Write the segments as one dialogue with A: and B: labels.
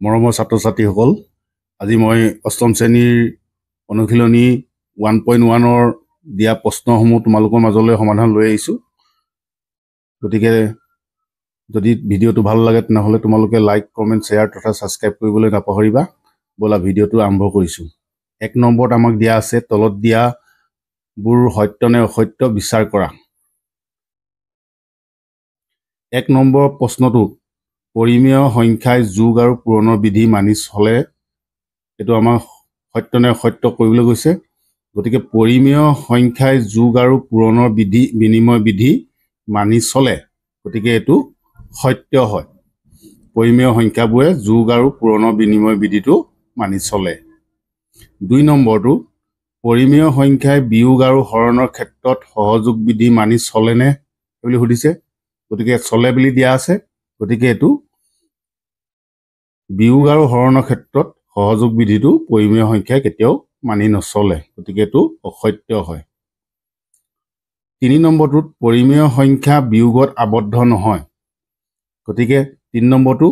A: মৰমৰ ছাত্ৰ-ছাত্ৰীসকল, আজি মই অষ্টম শ্ৰেণীৰ অনুশীলনী 1.1 দিয়া প্ৰশ্নসমূহ তোমালোকৰ মাজলৈ সমাধান লৈ আহিছোঁ। গতিকে যদি ভিডিঅ'টো ভাল লাগে তেনেহ'লে তোমালোকে লাইক, কমেণ্ট, শ্বেয়াৰ তথা ছাবস্ক্ৰাইব কৰিবলৈ নাপাহৰিবা। ব'লা ভিডিঅ'টো আৰম্ভ কৰিছোঁ। 1 নম্বৰত আমাক দিয়া আছে তলত দিয়াবোৰ সত্য নে অসত্য বিচাৰ কৰা। 1 নম্বৰ প্ৰশ্নটো পৰিমেয় সংখ্যাই যোগ আৰু পূৰণৰ বিধি মানি চলে, এইটো আমাক সত্য নে অসত্য কৰিবলৈ গৈছে। গতিকে পৰিমেয় সংখ্যাই যোগ আৰু পূৰণৰ বিনিময় বিধি মানি চলে, গতিকে এইটো সত্য হয়। পৰিমেয় সংখ্যাবোৰে যোগ আৰু পূৰণৰ বিনিময় বিধিটো মানি চলে। 2 নম্বৰটো পৰিমেয় সংখ্যাই বিয়োগ আৰু হৰণৰ ক্ষেত্ৰত সহযোগ বিধি মানি চলেনে বুলি সুধিছে। গতিকে চলে বুলি দিয়া আছে, গতিকে এইটো বিয়োগ আৰু হৰণৰ ক্ষেত্ৰত সহযোগ বিধিটো পৰিমেয় সংখ্যাই কেতিয়াও মানি নচলে, গতিকে এইটো অসত্য হয়। 3 নম্বৰটোত পৰিমেয় সংখ্যা বিয়োগত আবদ্ধ নহয়, গতিকে 3 নম্বৰটো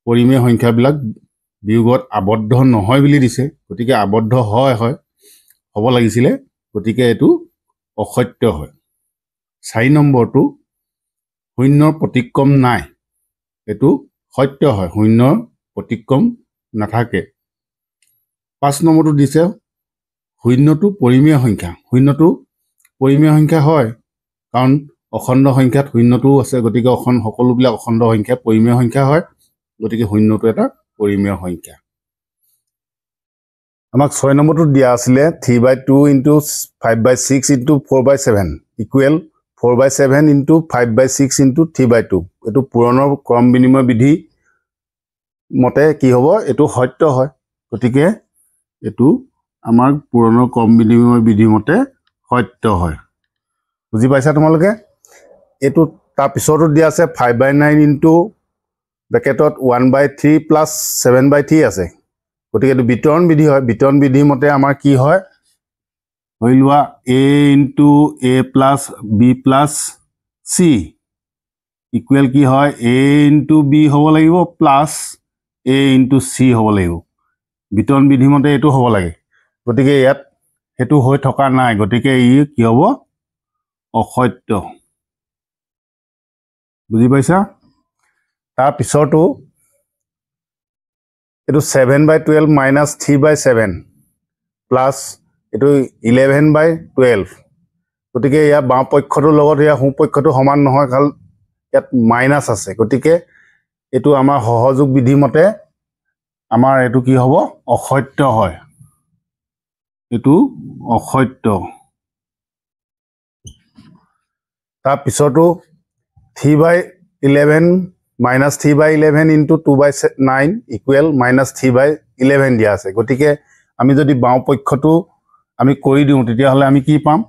A: পৰিমেয় সংখ্যাবিলাক বিয়োগত আবদ্ধ নহয় বুলি দিছে, গতিকে আবদ্ধ হয় হ'ব লাগিছিলে, গতিকে এইটো অসত্য হয়। 4 নম্বৰটো শূন্যৰ প্ৰতিক্ৰম নাই, এইটো সত্য হয়, শূন্যৰ প্ৰতিক্ৰম নাথাকে। 5 নম্বৰটো দিছে শূন্যটো পৰিমেয় সংখ্যা। শূন্যটো পৰিমেয় সংখ্যা হয়, কাৰণ অখণ্ড সংখ্যাত শূন্যটোও আছে, গতিকে সকলোবিলাক অখণ্ড সংখ্যা পৰিমেয় সংখ্যা হয়, গতিকে শূন্যটো এটা পৰিমেয় সংখ্যা। আমাক 6 নম্বৰটোত দিয়া আছিলে 3/2 × 5/6 × 4/7 ইকুৱেল 4/7 × 5/6 × 3/2। এইটো পূৰণৰ ক্ৰম বিনিময় বিধি মতে কি হ'ব, এইটো সত্য হয়, গতিকে এইটো আমাৰ পূৰণৰ ক্ৰম বিনিময় বিধি মতে সত্য হয়। বুজি পাইছা তোমালোকে? এইটো তাৰ পিছতো দিয়া আছে 5/9 × ব্ৰেকেটত 1/3 + 7/3 আছে, গতিকে এইটো বিতৰণ বিধি হয়। বিতৰণ বিধি মতে আমাৰ কি হয়, ধৰি লোৱা a × a + b + c equal কি হয়, a × b হ'ব লাগিব প্লাছ a × c হ'ব লাগিব। বিতৰণ বিধি মতে এইটো হ'ব লাগে, গতিকে ইয়াত সেইটো হৈ থকা নাই, গতিকে ই কি হ'ব, অসত্য। বুজি পাইছা? তাৰ পিছতো এইটো 7/12 - 3/7 প্লাছ এইটো 11/12, গতিকে ইয়াৰ বাওঁ পক্ষটোৰ লগত ইয়াৰ সোঁ পক্ষটো সমান নহয়, কাৰণ ইয়াত মাইনাছ আছে, গতিকে এইটো আমাৰ সহযোগ বিধি মতে আমাৰ এইটো কি হ'ব, অসত্য হয়, এইটো অসত্য। তাৰ পিছতো 3/11 - 3/11 × 2/9 ইকুৱেল -3/11 দিয়া আছে, গতিকে আমি যদি বাওঁ পক্ষটো আমি কৰি দিওঁ তেতিয়াহ'লে আমি কি পাম,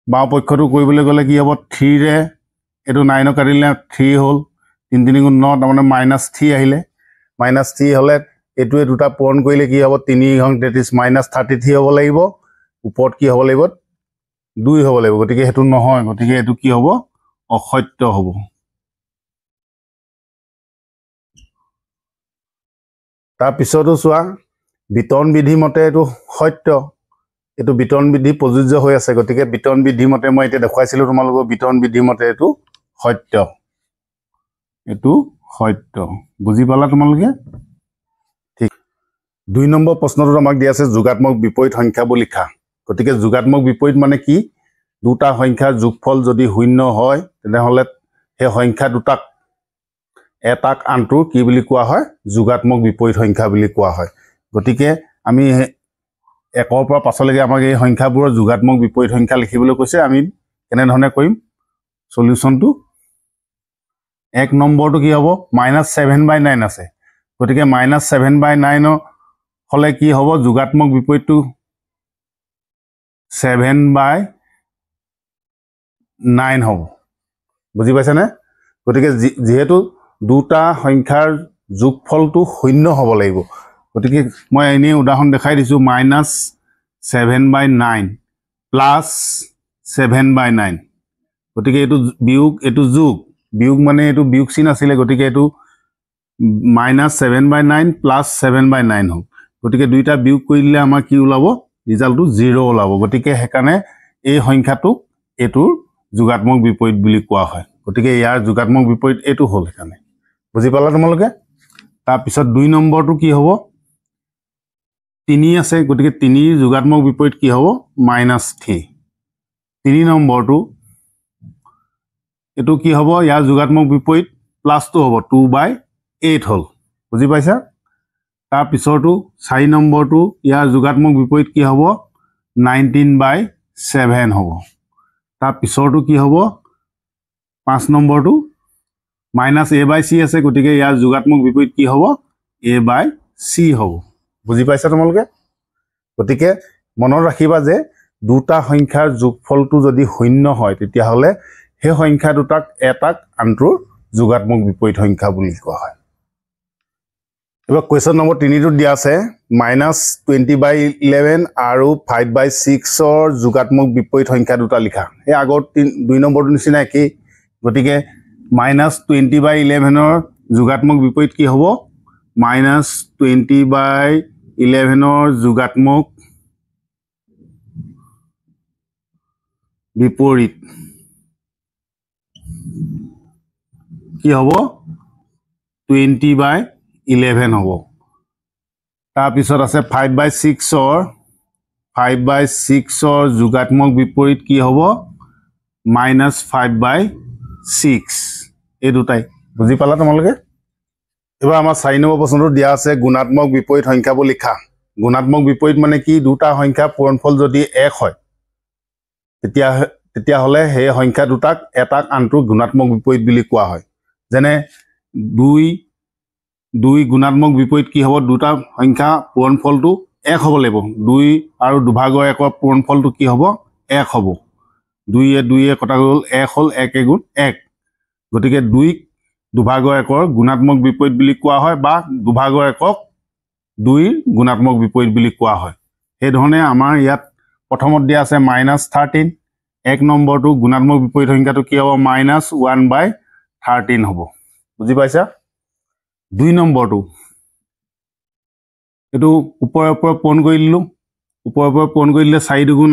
A: বাওঁ পক্ষটো কৰিবলৈ গ'লে কি হ'ব, 3ৰে এইটো 9 কাটিলে 3 হ'ল, 3 × 3 = 9, তাৰমানে -3 আহিলে, -3 হ'লে এইটোৱে দুটা পূৰণ কৰিলে কি হ'ব, 3 × 33 -33 হ'ব লাগিব, ওপৰত কি হ'ব লাগিব, 2 হ'ব লাগিব, গতিকে সেইটো নহয়, গতিকে এইটো কি হ'ব, অসত্য হ'ব। তাৰপিছতো চোৱা বিতৰণ বিধি মতে এইটো সত্য, এইটো বিতৰণ বিধি প্ৰযোজ্য হৈ আছে, গতিকে বিতৰণ বিধি মতে মই এতিয়া দেখুৱাইছিলোঁ তোমালোকক, বিতৰণ বিধি মতে এইটো সত্য, এইটো সত্য। বুজি পালা তোমালোকে? ঠিক। 2 নম্বৰ প্ৰশ্নটোত আমাক দিয়া আছে যোগাত্মক বিপৰীত সংখ্যাবোৰ লিখা। গতিকে যোগাত্মক বিপৰীত মানে কি, দুটা সংখ্যাৰ যোগফল যদি শূন্য হয় তেনেহ'লে সেই সংখ্যা দুটাক এটাক আনটো কি বুলি কোৱা হয়, যোগাত্মক বিপৰীত সংখ্যা বুলি কোৱা হয়। গতিকে আমি 1ৰ পৰা 5লৈকে আমাক এই সংখ্যাবোৰৰ যোগাত্মক বিপৰীত সংখ্যা লিখিবলৈ কৈছে। আমি কেনেধৰণে কৰিম সলিউশ্যনটো? 1 নম্বৰটো কি হ'ব, -7/9 আছে, গতিকে -7/9 হ'লে কি হ'ব, যোগাত্মক বিপৰীতটো 7/9 হ'ব। বুজি পাইছেনে? গতিকে যিহেতু দুটা সংখ্যাৰ যোগফলটো শূন্য হ'ব লাগিব, গতিকে মই এনেই উদাহৰণ দেখাই দিছোঁ, -7/9 প্লাছ 7/9, গতিকে এইটো বিয়োগ, এইটো যোগ, বিয়োগ মানে এইটো বিয়োগ চিন আছিলে, গতিকে এইটো -7/9 + 7/9 হ'ল গতিকে দুইটা বিয়োগ কৰিলে আমাৰ কি ওলাব ৰিজাল্টটো 0 ওলাব গতিকে হেকানে এই সংখ্যাটো এটোৰ যোগাত্মক বিপৰীত বুলি কোৱা হয় গতিকে ইয়াৰ যোগাত্মক বিপৰীত এটো হ'ল হেকানে বুজি পালা তোমালোকে তাৰ পিছত 2 নম্বৰটো কি হ'ব 3 আছে গতিকে 3 ৰ যোগাত্মক বিপৰীত কি হ'ব -3 3 নম্বৰটো এটো কি হ'ব ইয়াৰ যোগাত্মক বিপৰীত প্লাসটো হ'ব 2/8 হ'ল বুজি পাইছা তাৰ পিছৰটো 4 নম্বৰটো ইয়াৰ যোগাত্মক বিপৰীত কি হ'ব 19/7 হ'ব তাৰ পিছৰটো কি হ'ব 5 নম্বৰটো -a/c আছে গতিকে ইয়াৰ যোগাত্মক বিপৰীত কি হ'ব a/c হ'ব বুজি পাইছা তোমালোকে গতিকে মনত ৰাখিবা যে দুটা সংখ্যাৰ যোগফলটো যদি শূন্য হয় তেতিয়া হলে সেই সংখ্যা দুটাক এটাক আনটোৰ যোগাত্মক বিপৰীত সংখ্যা বুলি কোৱা হয় এবাৰ কোৱেশ্চন নম্বৰ 3 টো দিয়া আছে -20/11 আৰু 5/6 ৰ যোগাত্মক বিপৰীত সংখ্যা দুটা লিখা এই আগৰ 2 নম্বৰটো নিচিনা কি গতিকে -20/11 ৰ যোগাত্মক বিপৰীত কি হ'ব -20/11 ৰ যোগাত্মক বিপৰীত কি হ'ব 20/11 হ'ব তাৰ পিছত আছে 5/6 ৰ যোগাত্মক বিপৰীত কি হ'ব -5/6 এই দুটাই বুজি পালা তোমালোকে এবাৰ আমাৰ 4 নম্বৰ প্ৰশ্নটো দিয়া আছে গুণাত্মক বিপৰীত সংখ্যাবোৰ লিখা গুণাত্মক বিপৰীত মানে কি দুটা সংখ্যা পূৰণফল যদি 1 হয় তেতিয়া হলে সেই সংখ্যা দুটাক এটাক আনটোৰ গুণাত্মক বিপৰীত বুলি কোৱা হয় যেনে 2 গুণাত্মক বিপৰীত কি হ'ব দুটা সংখ্যা পূৰণফলটো 1 হ'ব লাগিব 2 আৰু 2/1 ৰ পূৰণফলটো কি হ'ব 1 হ'ব 2 এ কটা গ'ল 1 হ'ল 1 × 1 গতিকে 2 2/1 ৰ গুণাত্মক বিপৰীত বুলি কোৱা হয় বা 2/1 ক 2 ৰ গুণাত্মক বিপৰীত বুলি কোৱা হয় এই ধৰণে আমাৰ ইয়াত প্ৰথমত দিয়া আছে -13 1 নম্বৰটো গুণাত্মক বিপৰীত সংখ্যাটো কি হ'ব -1/13 হ'ব বুজি পাইছা 2 নম্বৰটো এটো ওপৰৰ পূৰণ কৰি দিলো ওপৰৰ পূৰণ কৰি দিলে 4 × 2 =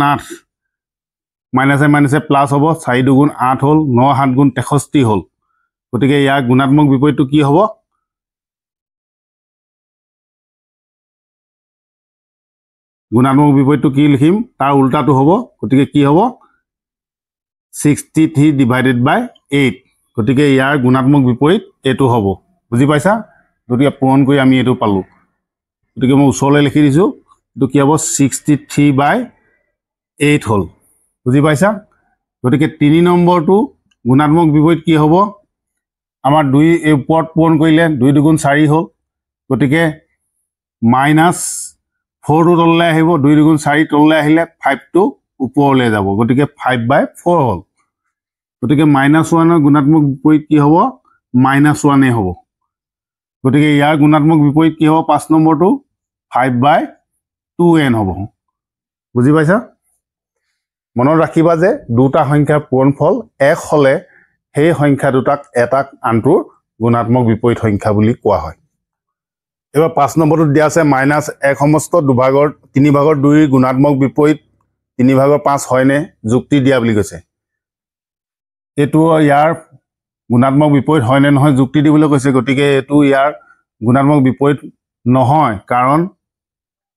A: 8 মাইনাসে প্লাস হ'ব 4 × 2 = 8 হ'ল 9 7 × 63 হ'ল গতিকে ইয়াৰ গুণাত্মক বিপৰীতটো কি হ'ব গুণাত্মক বিপৰীতটো কি লিখিম তাৰ উল্টাটো হ'ব গতিকে কি হ'ব 63/8 গতিকে ইয়াৰ গুণাত্মক বিপৰীত এটো হ'ব বুজি পাইছা গতিকে পূৰণ কৰি আমি এটো পালো গতিকে মই উচৰলৈ লিখি দিছো এটো কি হ'ব 63/8 হ'ল বুজি পাইছা গতিকে 3 নম্বৰটো গুণাত্মক বিপৰীত কি হ'ব আমাৰ 2 এই ওপৰত পূৰণ কৰিলে 2 × 2 = 4 হ'ল গতিকে -4 টো তললৈ আহিব 2 × 2 = 4 তললৈ আহিলে 5 টো ওপৰলৈ যাব গতিকে 5/4 হ'ল গতিকে -1 ৰ গুণাত্মক বিপৰীত কি হ'ব -1 হ'ব গতিকে ইয়াৰ গুণাত্মক বিপৰীত কি হ'ব 5 নম্বৰটো 5/2n হ'ব বুজি পাইছা মনত ৰাখিবা যে দুটা সংখ্যাৰ পূৰণফল 1 হলে সেই সংখ্যা দুটাক এটাক আনটোৰ গুণাত্মক বিপৰীত সংখ্যা বুলি কোৱা হয় এবাৰ 5 নম্বৰটো দিয়া আছে -1 সমস্ত 3/2 ৰ গুণাত্মক বিপৰীত 3/5 হয়নে যুক্তি দিয়া বুলি কৈছে এটো ইয়াৰ গুণাত্মক বিপৰীত হয় নে নহয় যুক্তি দিবলৈ কৈছে গতিকে এটো ইয়াৰ গুণাত্মক বিপৰীত নহয় কাৰণ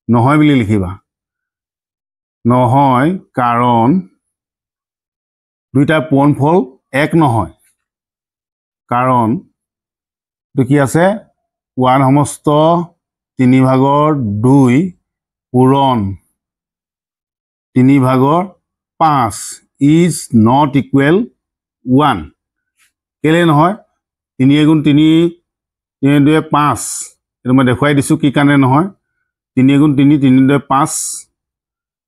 A: নহয় বুলি লিখিবা নহয় কাৰণ দুইটা পূৰণফল 1 নহয় কাৰণ এটো কি আছে 1 সমস্ত 3/2 পূৰণ 3/5 is not equal 1 কেলে নহয় 3 × 3 = 5 এটো মই দেখুৱাই দিছো কি কাৰণে নহয় 3 × 3 = 5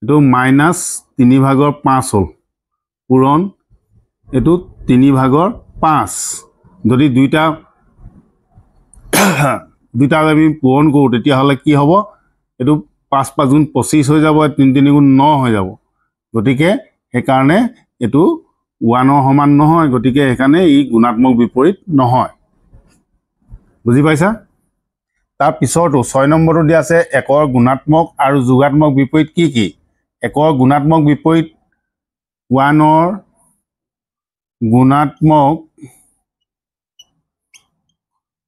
A: এটো -3/5 হ'ল পূৰণ এটো 3/5 যদি দুইটা আমি পূৰণ কৰো তেতিয়া হলে কি হ'ব এটো 5 × 5 = 25 হৈ যাব 3 × 3 = 9 হৈ যাব গতিকে এই কাৰণে এটো 1 ৰ সমান নহয় গতিকে এই কাৰণে ই গুণাত্মক বিপৰীত নহয় বুজি পাইছা তাৰ পিছৰটো 6 নম্বৰটো দিয়া আছে একৰ গুণাত্মক আৰু যোগাত্মক বিপৰীত কি কি একৰ গুণাত্মক বিপৰীত 1ৰ গুণাত্মক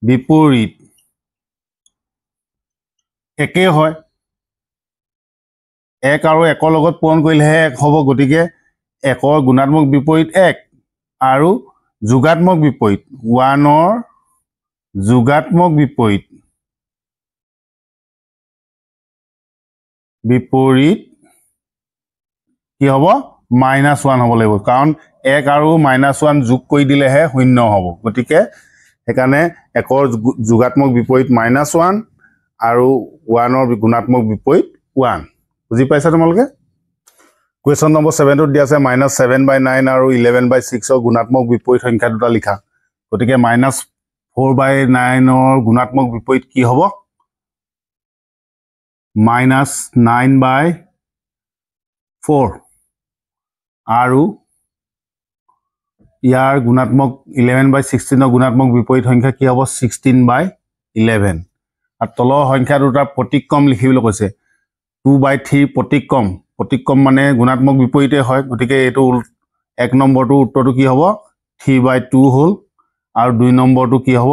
A: বিপৰীত একে হয় 1 আৰু 1ৰ লগত পূৰণ কৰিলেহে 1 হ'ব গতিকে একৰ গুণাত্মক বিপৰীত 1 আৰু যোগাত্মক বিপৰীত 1ৰ যোগাত্মক বিপৰীত কি হ'ব -1 হ'ব লাগিব কাৰণ 1 আৰু -1 যোগ কৰি দিলেহে 0 হ'ব গতিকে সেইকাৰণে একৰ যোগাত্মক বিপৰীত -1 আৰু 1ৰ গুণাত্মক বিপৰীত 1 বুজি পাইছা তোমালোকে কুৱেশ্যন নম্বৰ 7 ত দিয়া আছে -7/9 আৰু 11/6ৰ গুণাত্মক বিপৰীত সংখ্যা দুটা লিখা গতিকে -4/9ৰ গুণাত্মক বিপৰীত কি হ'ব -9/4 আৰু ইয়াৰ গুণাত্মক 11/16ৰ গুণাত্মক বিপৰীত সংখ্যা কি হ'ব 16/11 আৰু তলৰ সংখ্যা দুটাৰ প্ৰতিক্ৰম লিখিবলৈ কৈছে 2/3 প্ৰতিক্ৰম মানে গুণাত্মক বিপৰীতে হয় গতিকে এইটো 1 নম্বৰটো উত্তৰটো কি হ'ব 3/2 হ'ল আৰু 2 নম্বৰটো কি হ'ব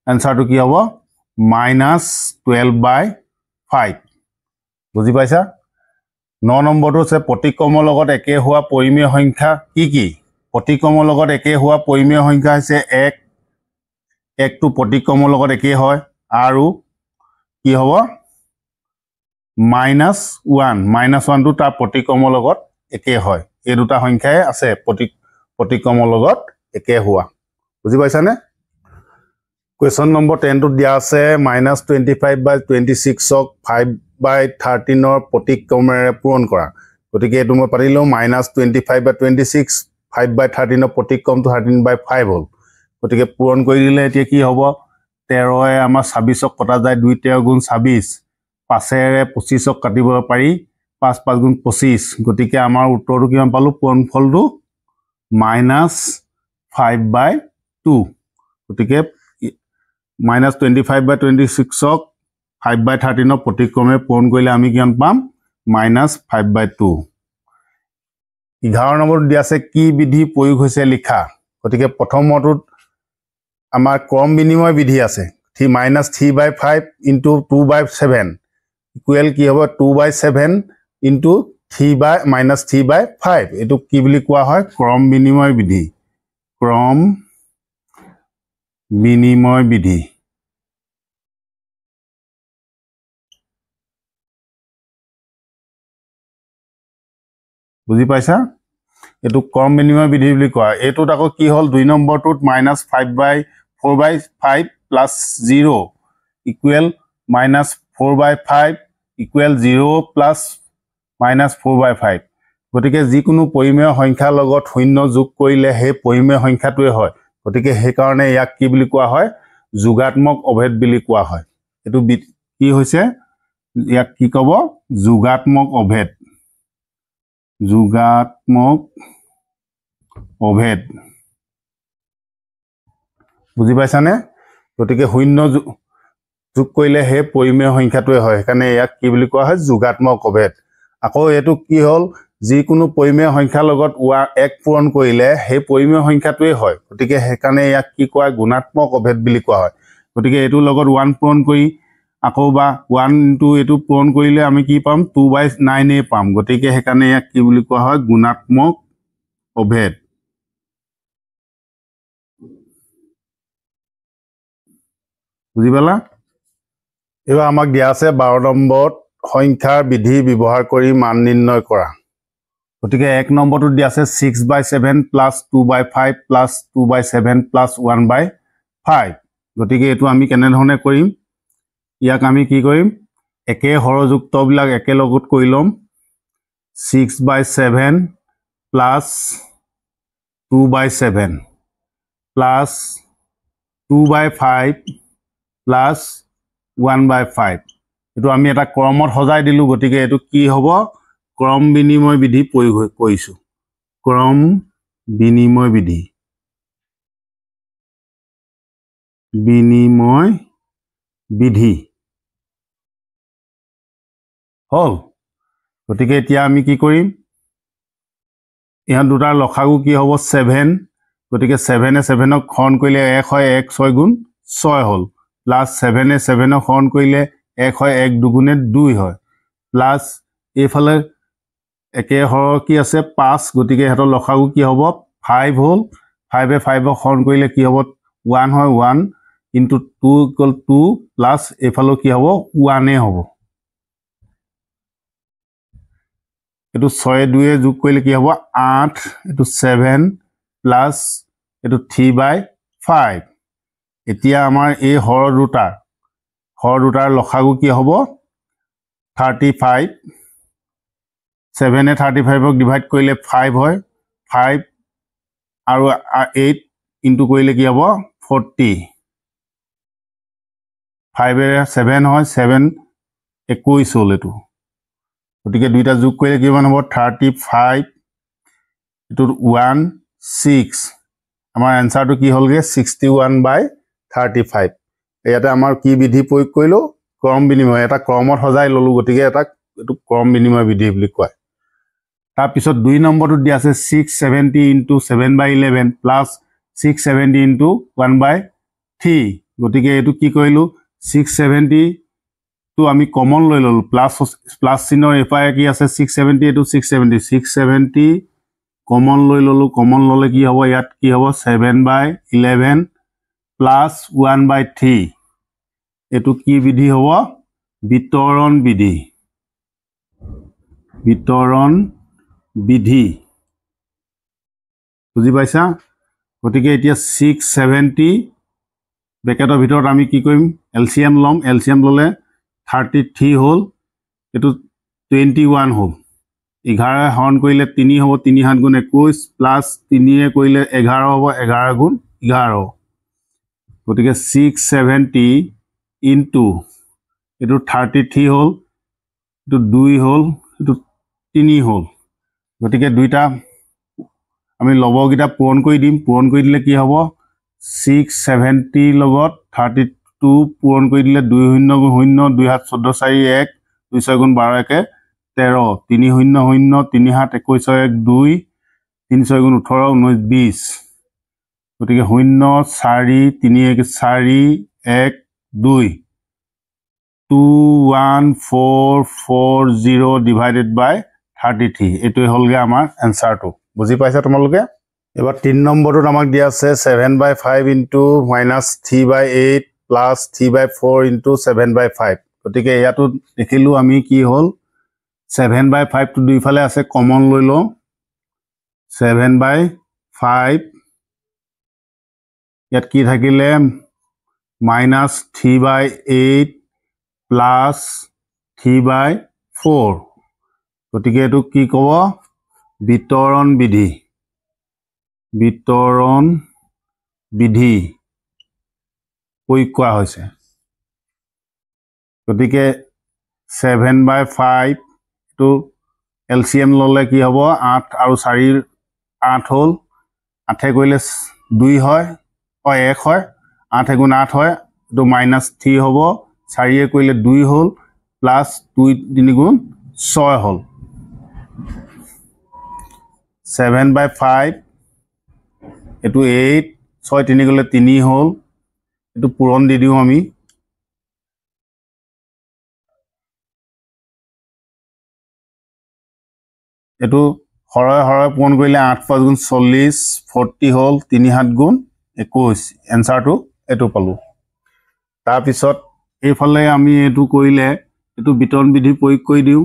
A: এনসাৰটো কি হ'ব -12/5 বুজি পাইছা 9 নম্বৰটো আছে প্ৰতিক্ৰমৰ লগত একে হোৱা পৰিমেয় সংখ্যা কি কি প্ৰতিক্ৰমৰ লগত একে হোৱা পৰিমেয় সংখ্যা হৈছে 1 টো প্ৰতিক্ৰমৰ লগত একে হয় আৰু কি হ'ব -1 টো তাৰ প্ৰতিক্ৰমৰ লগত একে হয় এই দুটা সংখ্যাই আছে প্ৰতিক্ৰমৰ লগত একে হোৱা বুজি পাইছানে কুৱেশ্যন নম্বৰ 10 ত দিয়া আছে -25/26ক 5/13ৰ প্ৰতিক্ৰমেৰে পূৰণ কৰা গতিকে এইটো মই পাতিলো -25/26 5/13ৰ প্ৰতিক্ৰমটো 13/5 হ'ল গতিকে পূৰণ কৰি দিলে এতিয়া কি হ'ব 13য়ে আমাৰ 26ক কটা যায় 2 13 গুণ 26 5ৰে 25ক কাটিব পাৰি 5 5 গুণ 25 গতিকে আমাৰ উত্তৰটো কিমান পালো পূৰণফলটো -5/2 গতিকে -25/26ক 5/13ৰ প্ৰতিক্ৰমে পূৰণ কৰিলে আমি কিমান পাম -5/2 11 নম্বৰত দিয়া আছে কি বিধি প্ৰয়োগ হৈছে লিখা গতিকে প্ৰথমটোত আমাৰ ক্ৰম বিনিময় বিধি আছে -3/5 * 2/7 ইকুৱেল কি হ'ব 2/7 * 3/5 এইটো কি বুলি কোৱা হয় ক্ৰম বিনিময় বিধি বুজি পাইছা এইটো ক্ৰম বিনিময় বিধি বুলি কোৱা এইটোত আকৌ কি হ'ল 2 নম্বৰটোত -4/5 + 0 ইকুৱেল -4/5 ইকুৱেল 0 + -4/5 গতিকে যিকোনো পৰিমেয় সংখ্যাৰ লগত 0 যোগ কৰিলে সেই পৰিমেয় সংখ্যাটোৱে হয় গতিকে সেইকাৰণে ইয়াক কি বুলি কোৱা হয় যোগাত্মক অভেদ বুলি কোৱা হয় এইটো কি হৈছে ইয়াক কি ক'ব যোগাত্মক অভেদ বুজি পাইছানে গতিকে 0 যোগ কৰিলে সেই পৰিমেয় সংখ্যাটোৱে হয় সেইকাৰণে ইয়াক কি বুলি কোৱা হয় যোগাত্মক অভেদ আকৌ এইটো কি হ'ল যিকোনো পৰিমেয় সংখ্যাৰ লগত 1 পূৰণ কৰিলে সেই পৰিমেয় সংখ্যাটোৱে হয় গতিকে সেইকাৰণে ইয়াক কি কোৱা গুণাত্মক অভেদ বুলি কোৱা হয় গতিকে এইটোৰ লগত 1 পূৰণ কৰি আকৌ বা 1 * এইটো পূৰণ কৰিলে আমি কি পাম 2/9 পাম গতিকে সেইকাৰণে ইয়াক কি বুলি কোৱা হয় গুণাত্মক অভেদ বুজি পালা এবাৰ আমাক দিয়া আছে 12 নম্বৰত সংখ্যাৰ বিধি ব্যৱহাৰ কৰি মান নিৰ্ণয় কৰা গতিকে 1 নম্বৰটো দিয়া আছে 6/7 + 2/5 + 2/7 + 1/5 গতিকে এইটো আমি কেনেধৰণে কৰিম ইয়াক আমি কি কৰিম একে হৰযুক্তবিলাক একেলগত কৰি ল'ম 6/7 + 2/7 + 2/5 + 1/5 এইটো আমি এটা ক্ৰমত সজাই দিলো গতিকে এইটো কি হ'ব ক্ৰম বিনিময় বিধি প্ৰয়োগ কৰিছো ক্ৰম বিনিময় বিধি বিনিময় বিধি হল গতিকে এতিয়া আমি কি কৰিম ইহত দুটাৰ লসাগু কি হ'ব 7 গতিকে 7 এ 7 ক হৰণ কৰিলে 1 হয় 1 6 গুণ 6 হল প্লাস 7 এ 7 ক হৰণ কৰিলে 1 হয় 1 দুগুণে 2 হয় প্লাস এইফালে একে হৰ কি আছে 5 গতিকে হেতৰ লসাগু কি হ'ব 5 হল 5 এ 5 ক হৰণ কৰিলে কি হ'ব 1 হয় 1 into 2 equal 2 plus এইফালে কি হ'ব 1 এ হ'ব এটো 6 2 এ যোগ কৰিলে কি হ'ব 8 এটো 7 plus এটো 3/5 এতিয়া আমাৰ এই হৰ দুটাৰ লসাগু কি হ'ব 35 7 এ 35 ক ডিভাইড কৰিলে 5 হয় 5 আৰু 8 ইনটু কৰিলে কি হ'ব 40 5 এ 7 হয় 7 21 হল এটো গতিকে দুইটা যোগ কৰিলে কিমান হ'ব 35 এটো 1 6 আমাৰ আনসাৰটো কি হলগে 61/35 ইয়াতে আমাৰ কি বিধি প্ৰয়োগ কৰিলো ক্ৰম বিনিময় এটা ক্ৰমত সজাই ললো গতিকে এটা এটো ক্ৰম বিনিময় বিধি বুলি কয় তাৰ পিছত 2 নম্বৰটো দিয়া আছে 670 into 7/11 plus 670 into 1/3 গতিকে এটো কি কৰিলো 670 তো আমি কমন লৈ ললো প্লাস চিনৰ এপায়ে কি আছে 670 এটো 670 কমন লৈ ললো কমন ললে কি হ'ব ইয়াত কি হ'ব 7/11 plus 1/3 এটো কি বিধি হ'ব বিতৰণ বিধি বুজি পাইছা গতিকে এতিয়া 670 ব্ৰেকেটৰ ভিতৰত আমি কি কৰিম এলসিএম ললে 33 হল এটো 21 হল 11 হৰণ কৰিলে 3 হ'ব 3 7 গুণ 21 প্লাস 3 এ কৰিলে 11 হ'ব 11 গুণ 11 গতিকে 670 into এটো 33 হল এটো 2 হল এটো 3 হল গতিকে দুইটা আমি লবগিটা পূৰণ কৰি দিলে কি হ'ব 670 লগত 32 পূৰণ কৰি দিলে 2 0 0 2 7 14 4 1 2 6 গুণ 12 1 13 3 0 0 3 7 21 1 2 3 6 গুণ 18 19 20 গতিকে 0 4 3 1 4 1 2 21440 divided by 33 এটো হলগে আমাৰ আনসাৰটো বুজি পাইছা তোমালোকে এবাৰ 3 নম্বৰটো আমাক দিয়া আছে 7/5 into -3/8 plus 3/4 into 7/5 গতিকে ইয়াতো দেখিলো আমি কি হল 7/5 টো দুইফালে আছে কমন লৈ ল 7/5 ইয়াত কি থাকিলে -3/8 plus 3/4 গতিকে এটো কি কব বিতৰণ বিধি প্ৰয়োগ কৰা হৈছে গতিকে 7/5 টো এলসিএম ললে কি হ'ব 8 আৰু 4 8 হল 8 এ কৰিলে 2 হয় 1 হয় 8 গুণ 8 হয় এটো -3 হ'ব 4 এ কৰিলে 2 হল প্লাস 2 3 গুণ 6 হল 7/5 এটো 8 6 3 গলে 3 হল এটো পূৰণ দি দিও আমি এটো হৰয় পূৰণ কৰিলে 8 5 গুণ 40 40 হল 3 7 গুণ 21 আনসাৰটো এটো পালো তাৰ পিছত এইফালে আমি এটো কৰিলে এটো বিতৰণ বিধি প্ৰয়োগ কৰি দিও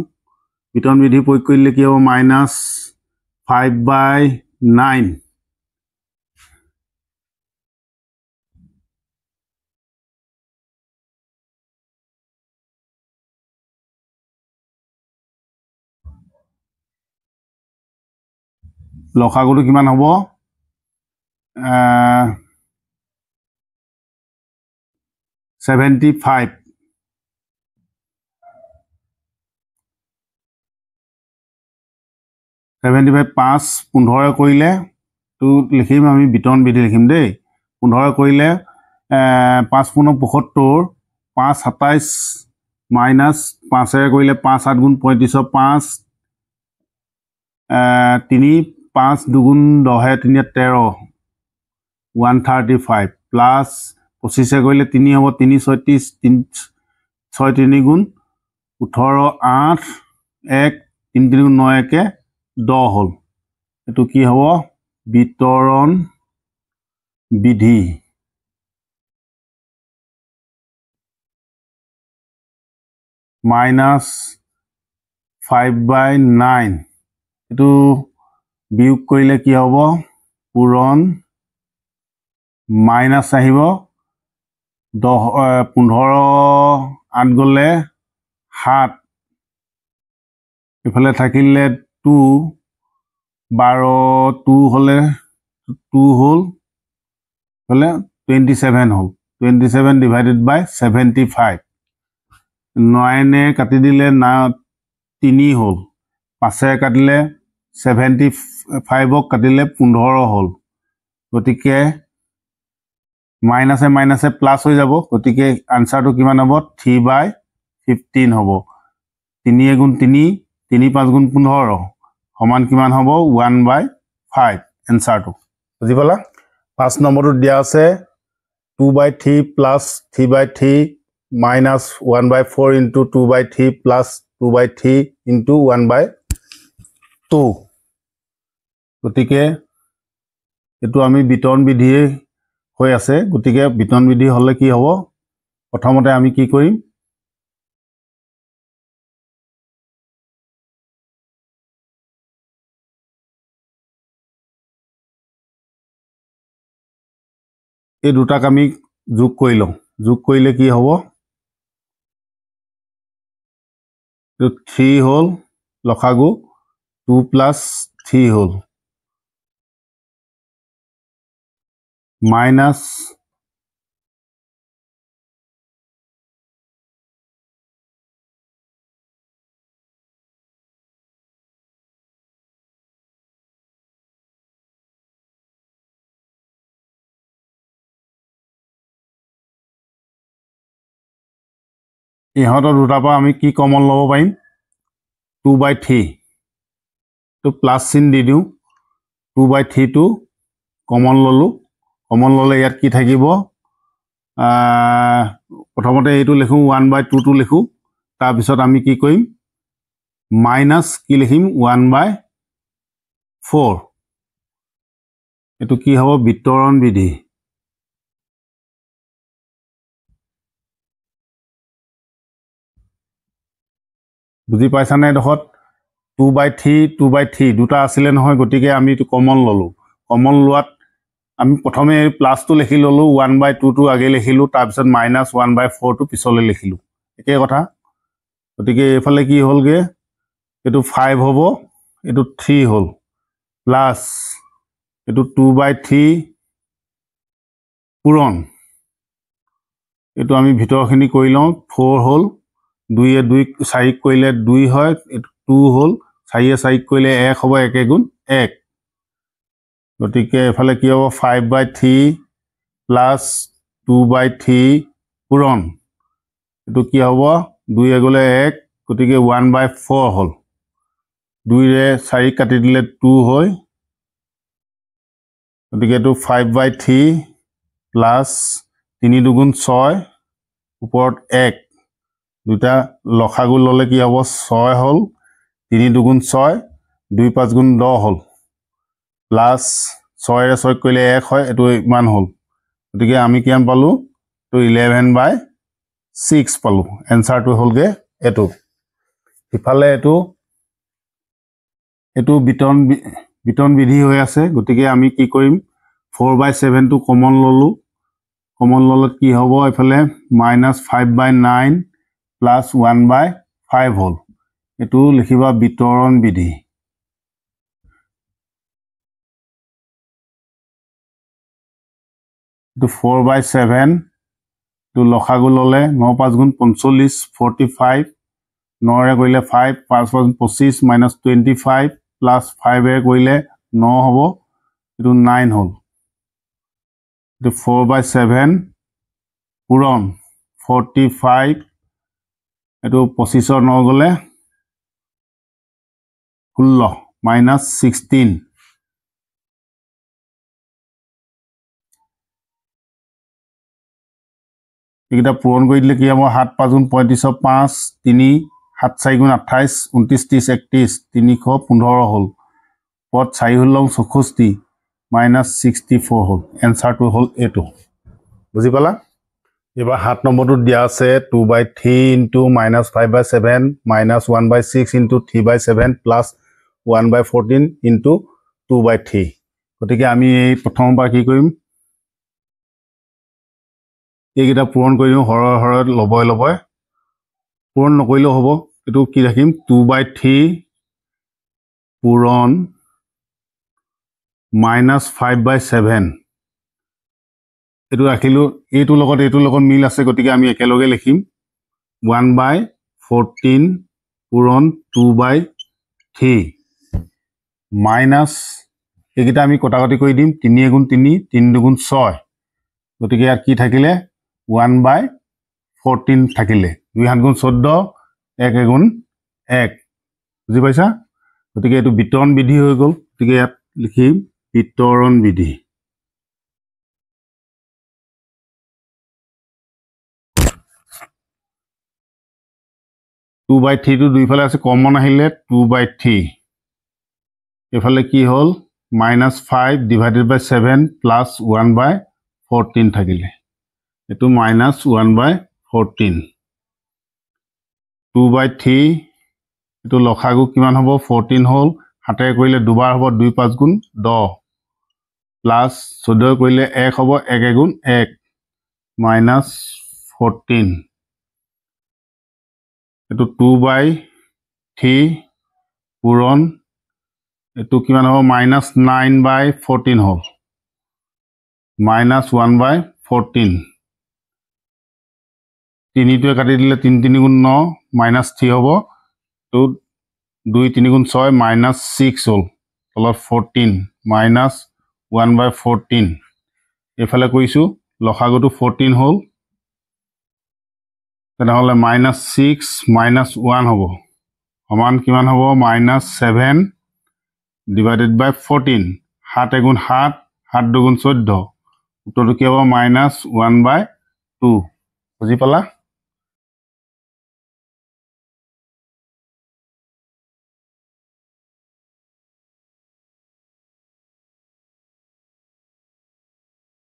A: বিতৰণ বিধি প্ৰয়োগ কৰিলে কি হ'ব -5/9 লসাগুটো কিমান হ'ব 75 5 15 কৰিলে তো লিখিম আমি বিতৰণ বিধি লিখিম দেই 15 কৰিলে 5 পুনৰ 75 5 27 মাইনাছ 5 কৰিলে 5 7 গুণ 35 5 3 5 দুগুণ 10 3 13 135 প্লাছ 25 কৰিলে 3 হ'ব 3 36 6 3 গুণ 18 8 1 3 3 গুণ 9 1 10 হ'ল এটো কি হ'ব বিতৰণ বিধি minus 5/9 এটো বিয়োগ কৰিলে কি হ'ব পূৰণ মাইনাস আহিব 15 8 গলে 7 ইফালে থাকিলে 2 12 2 হলে 2 হল হলে 27 হল 27 divided by 75 9 কাটি দিলে না 3 হল 5 কাটিলে 75 কাটিলে 15 হল গতিকে মাইনাসে মাইনাসে প্লাস হৈ যাব গতিকে আনসারটো কিমান হ'ব 3/15 হ'ব 3 গুণ 3 3 5 গুণ 15 সমান কিমান হ'ব 1/5 আনসারটো বুজি পালা 5 নম্বৰটো দিয়া আছে 2/3 plus 3/3 minus 1/4 into 2/3 plus 2/3 into 1/2 গতিকে এটো আমি বিতৰণ বিধি হৈ আছে গতিকে বিতৰণ বিধি হলে কি হ'ব প্ৰথমতে আমি কি কৰিম এই দুটাক আমি যোগ কৰি লওঁ যোগ কৰিলে কি হ'ব 3 হল লখাগু 2 plus 3 হল minus ইহঁতৰ দুটাৰ পৰা আমি কি কমন ল'ব পাৰিম 2/3 তো প্লাস চিন দি দিও 2/3 টো কমন ললো কমন ললে ইয়াত কি থাকিব প্ৰথমতে এইটো লিখো 1/2 টো লিখো তাৰ পিছত আমি কি কৰিম মাইনাস কি লিখিম 1/4 এটো কি হ'ব বিতৰণ বিধি বুজি পাইছা নে দেখত 2/3 দুটা আছিল নহয় গতিকে আমি এটো কমন ললো কমন লোৱাত আমি প্ৰথমে প্লাস টো লিখি ললো 1/2 টো আগে লিখিলো তাৰ পিছত মাইনাস 1/4 টো পিছলে লিখিলো একে কথা গতিকে এফালে কি হলগে এটো 5 হ'ব এটো 3 হল প্লাস এটো 2/3 পূৰণ এটো আমি ভিতৰখিনি কৰি লওঁ 4 হল 2 এ 2 4 কৰিলে 2 হয় 2 হল 4 এ 4 কৰিলে 1 হ'ব 1 গুণ 1 গতিকে এফালে কি হ'ব 5/3 প্লাস 2/3 পূৰণ এটো কি হ'ব 2 এ গলে 1 গতিকে 1/4 হল 2 ৰে 4 কাটি দিলে 2 হয় গতিকে এটো 5/3 প্লাস 3 দুগুণ 6 ওপৰত 1 দুটা লখাগু ললে কি হ'ব 6 হল 3 দুগুণ 6 2 5 গুণ 10 হল প্লাস 6 ৰে 6 কৰিলে 1 হয় এটো ইমান হল গতিকে আমি কিমান পালো তো 11/6 পালো আনসারটো হলগে এটো ইফালে এটো বিতৰণ বিধি হৈ আছে গতিকে আমি কি কৰিম 4/7 টো কমন ললো কমন ললত কি হ'ব ইফালে minus 5/9 plus 1/5 হল এটো লিখিবা বিতৰণ বিধি তো 4/7 তো লখাগু ললে 9 5 গুণ 45 45 9 ৰে কৰিলে 5 5 5 25 minus 25 plus 5 ৰে কৰিলে 9 হ'ব এটো 9 হল তো 4/7 পূৰণ 45 এটো 25 ন গলে 16 minus 16 এটা পূৰণ কৰি দিলে কি হ'ব 7 5 গুণ 35 5 3 7 4 গুণ 28 29 30 31 315 হল পদ 4 হল 64 minus 64 হল এনসারটো হল এটো বুজি পালা এবাৰ 7 নম্বৰটো দিয়া আছে 2/3 into minus 5/7 minus 1/6 into 3/7 plus 1/14 into 2/3 গতিকে আমি এই প্ৰথমবাৰ কি কৰিম এইকেইটা পূৰণ কৰিম হৰৰ লবয় পূৰণ নকৰিলেও হ'ব এটো কি ৰাখিম 2/3 পূৰণ minus 5/7 এটো ৰাখিলো এইটো লগত মিল আছে গতিকে আমি একেলগে লিখিম 1/14 পূৰণ 2/3 মাইনাস এইকেইটা আমি কটাকটি কৰি দিম 3 গুণ 3 3 গুণ 6 গতিকে ইয়াত কি থাকিলে 1/14 থাকিলে 2 7 গুণ 14 1 গুণ 1 বুজি পাইছা গতিকে এটো বিতৰণ বিধি হৈ গল গতিকে ইয়াত লিখিম বিতৰণ বিধি Two by 3 to দুইফালে আছে কমন আহিলে 2/3 এফালে কি হল minus 5 divided by 7 plus 1/14 থাকিলে এটো minus 1/14 2/3 এটো লখাগু কিমান হ'ব 14 হল হাতে কৰিলে দুবাৰ হ'ব 2 5 গুণ 10 প্লাস 14 কৰিলে 1 হ'ব 1 গুণ 1 minus 14 এটো 2/3 পূৰণ এটো কিমান হ'ব minus 9/14 হল minus 1/14 তিনিটোৱে কাটি দিলে 3 3 গুণ 9 minus 3 হ'ব তো 2 3 গুণ 6 minus 6 হল তলত 14 minus 1/14 এফালে কৈছো লখাগুটো 14 হল তেনেহলে minus 6 minus 1 হ'ব সমান কিমান হ'ব minus 7 divided by 14 7 গুণ 7 7 গুণ 14 উত্তৰটো কি হ'ব minus 1/2 বুজি পালা